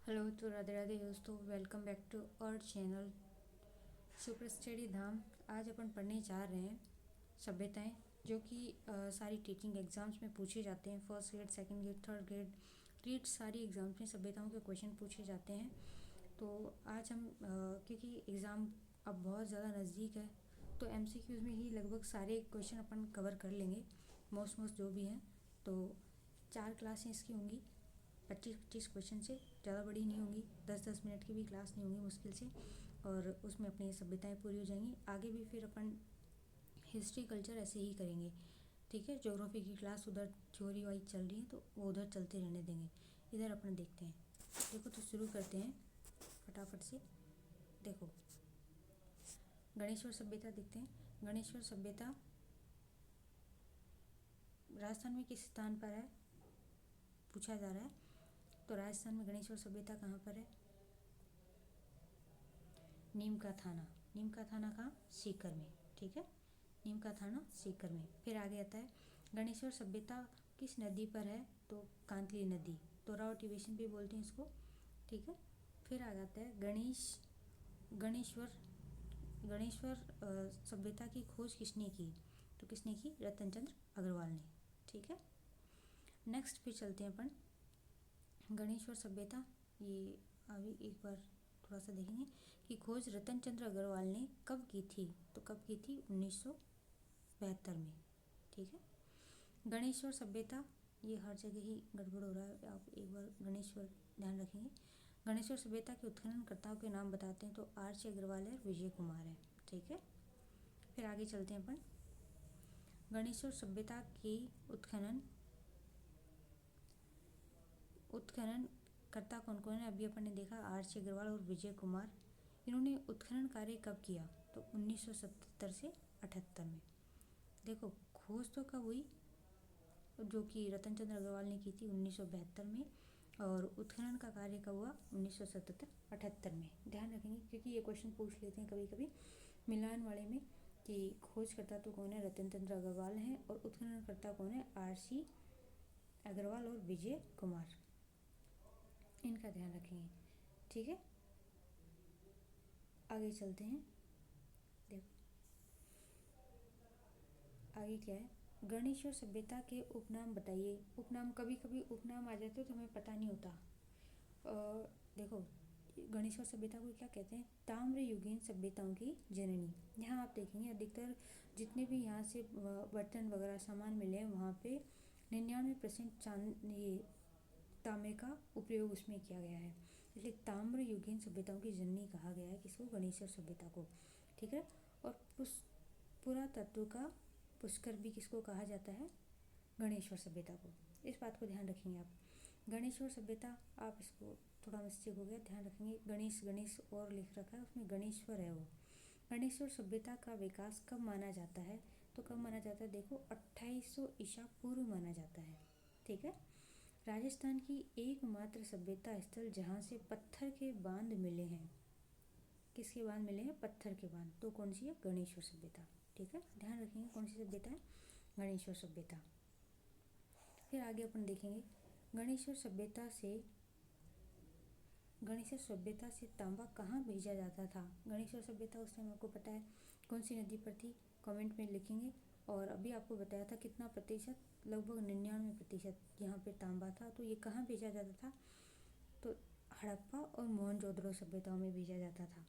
Hello, तो राधे राधे दोस्तों, welcome back to our channel super study Dham. आज अपन पढ़ने जा रहे हैं सभ्यताएं, जो कि सारी टीचिंग एग्जाम्स में पूछे जाते हैं। First grade, second grade, third grade, read सारी एग्जाम्स में सभ्यताओं के क्वेश्चन पूछे जाते हैं। तो आज हम क्योंकि एग्ज़ाम अब बहुत ज़्यादा नज़दीक है, तो एमसीक्यूज़ में ही लगभग सारे क्वेश्चन अपन कवर कर लेंगे, मोस्ट जो भी हैं। तो 4 क्लासें इसकी होंगी, 25-25 क्वेश्चन से ज़्यादा बड़ी नहीं होंगी। 10-10 मिनट की भी क्लास नहीं होंगी मुश्किल से, और उसमें अपनी सभ्यताएं पूरी हो जाएंगी। आगे भी फिर अपन हिस्ट्री कल्चर ऐसे ही करेंगे, ठीक है। ज्योग्राफी की क्लास उधर थ्योरी वाइज चल रही है, तो वो उधर चलते रहने देंगे। इधर अपन देखते हैं। देखो, तो शुरू करते हैं फटाफट से। देखो, गणेश्वर सभ्यता देखते हैं। गणेश्वर सभ्यता राजस्थान में किस स्थान पर है, पूछा जा रहा है। तो राजस्थान में गणेश्वर सभ्यता कहाँ पर है? नीम का थाना। नीम का थाना कहाँ? सीकर में, ठीक है। नीम का थाना सीकर में। फिर आगे आता है गणेश्वर सभ्यता किस नदी पर है? तो कांतली नदी, तो रावटी बेसिन भी बोलते हैं इसको, ठीक है। फिर आ जाता है गणेश्वर गणेश्वर सभ्यता की खोज किसने की? तो किसने की? रतन चंद्र अग्रवाल ने, ठीक है। नेक्स्ट पे चलते हैं अपन। गणेश्वर सभ्यता, ये अभी एक बार थोड़ा सा देखेंगे कि खोज रतन चंद्र अग्रवाल ने कब की थी? तो कब की थी? 1972 में, ठीक है। गणेश्वर सभ्यता, ये हर जगह ही गड़बड़ हो रहा है, आप एक बार गणेश्वर ध्यान रखेंगे। गणेश्वर सभ्यता के उत्खननकर्ताओं के नाम बताते हैं, तो आर सी अग्रवाल है, विजय कुमार है, ठीक है। फिर आगे चलते हैं अपन। गणेश्वर सभ्यता की उत्खनन करता कौन कौन है? अभी अपन ने देखा आर सी अग्रवाल और विजय कुमार। इन्होंने उत्खनन कार्य कब किया? तो 1977 से 78 में। देखो, खोज तो कब हुई? जो कि रतन चंद्र अग्रवाल ने की थी 1972 में, और उत्खनन का कार्य कब हुआ? 1977-78 में। ध्यान रखेंगे, क्योंकि ये क्वेश्चन पूछ लेते हैं कभी कभी मिलान वाले में कि खोजकर्ता तो कौन है? रतन चंद्र अग्रवाल हैं, और उत्खननकर्ता कौन है? आर सी अग्रवाल और विजय कुमार। इनका ध्यान रखेंगे, ठीक है। आगे चलते हैं। देखो, आगे क्या है? गणेश्वर सभ्यता के उपनाम बताइए। उपनाम, कभी कभी उपनाम आ जाते हैं तो हमें पता नहीं होता। देखो, गणेश्वर सभ्यता को क्या कहते हैं? ताम्र युगीन सभ्यताओं की जननी। यहाँ आप देखेंगे अधिकतर जितने भी यहाँ से बर्तन वगैरह सामान मिले हैं, वहाँ पे 99% ये तांबे का उपयोग उसमें किया गया है, इसलिए ताम्र युगीन सभ्यताओं की जननी कहा गया है किसको? गणेश्वर सभ्यता को, ठीक है। और पुरातत्व का पुष्कर भी किसको कहा जाता है? गणेश्वर सभ्यता को। इस बात को ध्यान रखेंगे आप। गणेश्वर सभ्यता, आप इसको थोड़ा मिस्टेक हो गया, ध्यान रखेंगे। गणेश गणेश और लिख रखा है, उसमें गणेश्वर है वो। गणेश्वर सभ्यता का विकास कब माना जाता है? तो कब माना जाता है? देखो, 2800 ईसा पूर्व माना जाता है, ठीक है। राजस्थान की एकमात्र सभ्यता स्थल जहाँ से पत्थर के बांध मिले हैं, किसके बांध मिले हैं? पत्थर के बांध, तो कौन सी है? गणेश्वर सभ्यता, ठीक है। ध्यान रखेंगे कौन सी सभ्यता है? गणेश्वर सभ्यता। फिर आगे अपन देखेंगे गणेश्वर सभ्यता से तांबा कहाँ भेजा जाता था? गणेश्वर सभ्यता उस टाइम आपको पता है कौन सी नदी पर थी? कमेंट में लिखेंगे। और अभी आपको बताया था कितना प्रतिशत, लगभग 99% यहाँ पे तांबा था। तो ये कहाँ भेजा जाता था? तो हड़प्पा और मोहनजोदड़ो सभ्यताओं में भेजा जाता था।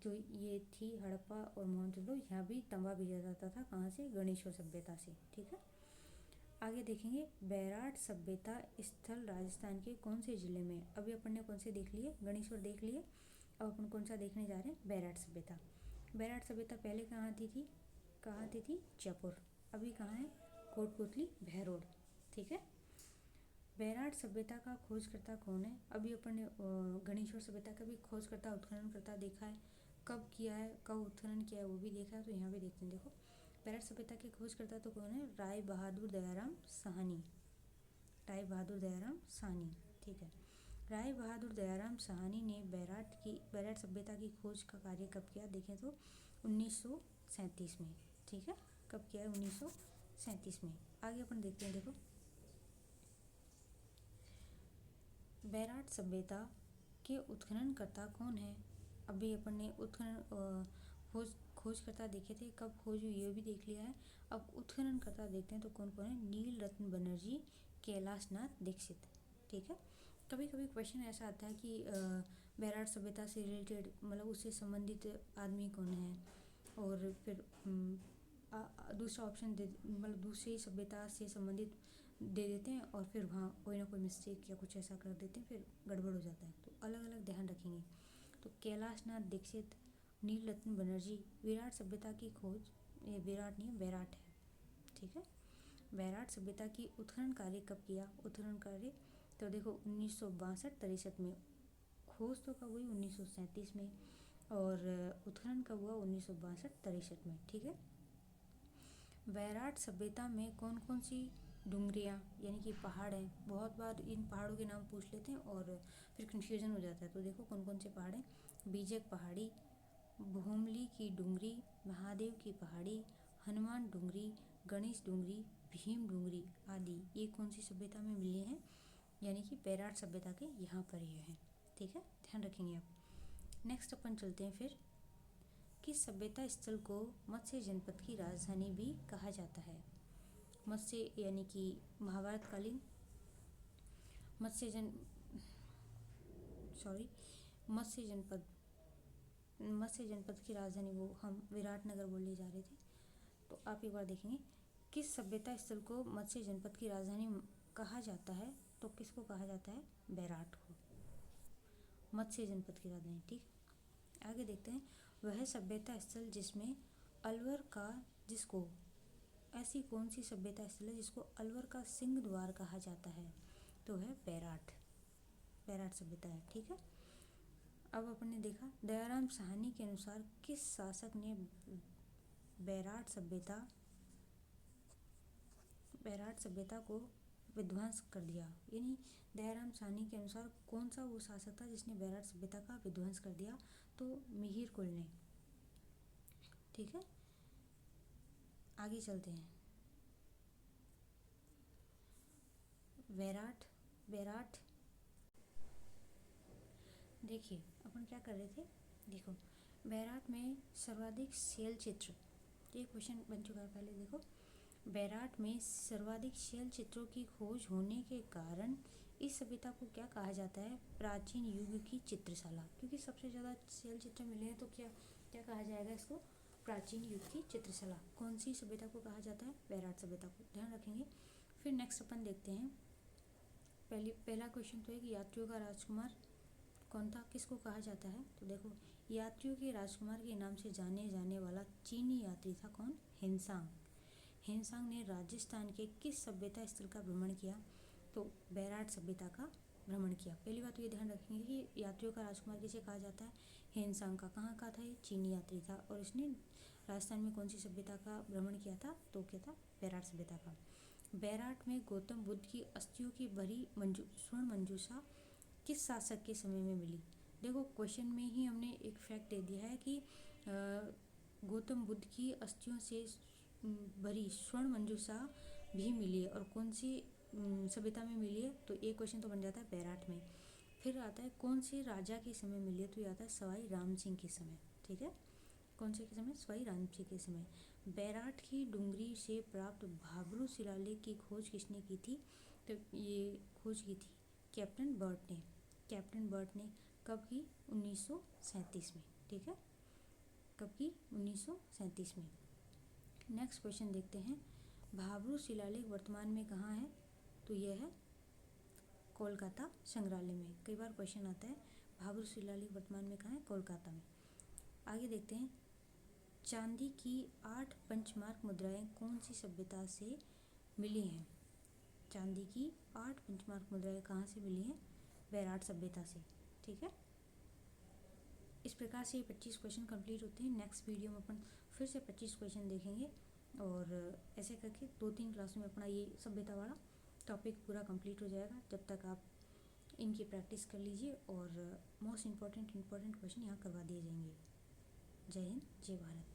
जो ये थी हड़प्पा और मोहनजोदड़ो, यहाँ भी तांबा भेजा जाता था। कहाँ से? गणेश्वर सभ्यता से, ठीक है। आगे देखेंगे बैराट सभ्यता स्थल राजस्थान के कौन से जिले में? अभी अपन ने कौन से देख लिए? गणेश्वर देख लिए। अब अपन कौन सा देखने जा रहे हैं? बैराट सभ्यता। बैराट सभ्यता पहले कहाँ आती थी? कहाँ आती थी? जयपुर। अभी कहाँ है? कोटपुतली, भैरोड, ठीक है। बैराट सभ्यता का खोजकर्ता कौन है? अभी अपन ने गणेश्वर सभ्यता का भी खोजकर्ता उत्खननकर्ता देखा है, कब किया है, कब उत्खनन किया है वो भी देखा है। तो यहाँ भी देखते हैं। देखो, बैराट सभ्यता के खोजकर्ता तो कौन है? राय बहादुर दयाराम साहनी। राय बहादुर दयाराम साहनी, ठीक है। राय बहादुर दयाराम साहनी ने बैराट सभ्यता की खोज का कार्य कब किया? देखें तो 1937 में, ठीक है। कब किया है? 1937 में। आगे अपन देखते हैं। देखो, बैराट सभ्यता के उत्खननकर्ता कौन है। अभी अपन ने उत्खनन खोजकर्ता देखे थे, कब खोज हुई ये भी देख लिया है। अब उत्खननकर्ता देखते हैं तो कौन कौन है। नील रत्न बनर्जी, कैलाश नाथ दीक्षित। ठीक है। कभी कभी क्वेश्चन ऐसा आता है कि बेराट सभ्यता से रिलेटेड मतलब उससे संबंधित आदमी कौन है, और फिर दूसरा ऑप्शन दे मतलब दूसरी सभ्यता से संबंधित दे देते हैं और फिर वहाँ कोई ना कोई मिस्टेक या कुछ ऐसा कर देते हैं, फिर गड़बड़ हो जाता है। तो अलग अलग ध्यान रखेंगे। तो कैलाश नाथ दीक्षित, नील रत्न बनर्जी, विराट सभ्यता की खोज, ये विराट नहीं बैराट है। ठीक है। बैराट सभ्यता की उत्खनन कार्य कब किया। उत्खनन कार्य तो देखो 1962-63 में। खोज तो कब हुई 1937 में, और उत्खनन कब हुआ 1962-63 में। ठीक है। बैराट सभ्यता में कौन कौन सी डुंगरियाँ यानी कि पहाड़ हैं। बहुत बार इन पहाड़ों के नाम पूछ लेते हैं और फिर कन्फ्यूजन हो जाता है। तो देखो कौन कौन से पहाड़ हैं। बीजक पहाड़ी, भूमली की डुंगरी, महादेव की पहाड़ी, हनुमान डुंगरी, गणेश डुंगरी, भीम डुंगरी आदि, ये कौन सी सभ्यता में मिले हैं, यानी कि बैराट सभ्यता के यहाँ पर ये हैं। ठीक है, ध्यान रखेंगे आप। नेक्स्ट अपन चलते हैं फिर। किस सभ्यता स्थल को मत्स्य जनपद की राजधानी भी कहा जाता है। मत्स्य यानी कि महाभारत कालीन मत्स्य जनपद की राजधानी, वो हम विराटनगर बोलने जा रहे थे। तो आप एक बार देखेंगे, किस सभ्यता स्थल को मत्स्य जनपद की राजधानी कहा जाता है, तो किसको कहा जाता है, बैराट को, मत्स्य जनपद की राजधानी। ठीक, आगे देखते हैं। वह सभ्यता स्थल जिसमें अलवर का जिसको ऐसी कौन सी सभ्यता स्थल है जिसको अलवर का सिंह द्वार कहा जाता है, तो है बैराट सभ्यता है। ठीक है। अब अपन ने देखा दयाराम साहनी के अनुसार किस शासक ने बैराट सभ्यता को विध्वंस कर दिया। यानी दयाराम साहनी के अनुसार कौन सा वो शासक था जिसने बैराट सभ्यता का विध्वंस कर दिया, तो मिहिर कुल ने। ठीक है, आगे चलते हैं। बैराट देखिए अपन क्या कर रहे थे। देखो बैराट में सर्वाधिक शैल चित्र, ये क्वेश्चन बन चुका है पहले। देखो बैराट में सर्वाधिक शैल चित्रों की खोज होने के कारण इस सभ्यता को क्या कहा जाता है, प्राचीन युग की चित्रशाला। क्योंकि सबसे ज़्यादा शैल चित्र मिले हैं तो क्या कहा जाएगा इसको, प्राचीन युग की चित्रशाला। कौन सी सभ्यता को कहा जाता है, बैराट सभ्यता को, ध्यान रखेंगे। फिर नेक्स्ट अपन देखते हैं। पहला क्वेश्चन तो है कि यात्रियों का राजकुमार कौन था, किसको कहा जाता है। तो देखो यात्रियों के राजकुमार के नाम से जाने जाने वाला चीनी यात्री था कौन, हेनसांग ने राजस्थान के किस सभ्यता स्थल का भ्रमण किया, तो बैराट सभ्यता का भ्रमण किया। पहली बात तो ये ध्यान रखेंगे कि यात्रियों का राजकुमार किसे कहा जाता है, हेनसांग का। कहाँ का था ये, चीनी यात्री था, और इसने राजस्थान में कौन सी सभ्यता का भ्रमण किया था, तो क्या था, बैराट सभ्यता का। बैराट में गौतम बुद्ध की अस्थियों की भरी स्वर्ण मंजूषा किस शासक के समय में मिली। देखो क्वेश्चन में ही हमने एक फैक्ट दे दिया है कि गौतम बुद्ध की अस्थियों से भरी स्वर्ण मंजूषा भी मिली है, और कौन सी सभ्यता में मिली है, तो एक क्वेश्चन तो बन जाता है बैराट में। फिर आता है कौन से राजा के समय मिली है, तो ये आता है सवाई राम सिंह के समय। ठीक है, कौन से के समय, सवाई राम सिंह के समय। बैराट की डुंगरी से प्राप्त भाबरू शिलालेख की खोज किसने की थी, तो ये खोज की थी कैप्टन बर्ट ने। कब की, 1937 में। ठीक है, कब की, 1937 में। नेक्स्ट क्वेश्चन देखते हैं। भाबरू शिलालेख वर्तमान में कहाँ है, तो यह है कोलकाता संग्रहालय में। कई बार क्वेश्चन आता है भाबरू शिलालेख वर्तमान में कहाँ है, कोलकाता में। आगे देखते हैं। चांदी की 8 पंचमार्क मुद्राएं कौन सी सभ्यता से मिली हैं। चांदी की 8 पंचमार्क मुद्राएं कहाँ से मिली हैं, बैराट सभ्यता से। ठीक है, इस प्रकार से 25 क्वेश्चन कंप्लीट होते हैं। नेक्स्ट वीडियो में अपन फिर से 25 क्वेश्चन देखेंगे, और ऐसे करके 2-3 क्लास में अपना ये सभ्यता वाला टॉपिक पूरा कंप्लीट हो जाएगा। जब तक आप इनकी प्रैक्टिस कर लीजिए, और मोस्ट इम्पॉर्टेंट क्वेश्चन यहाँ करवा दिए जाएंगे। जय हिंद, जय भारत।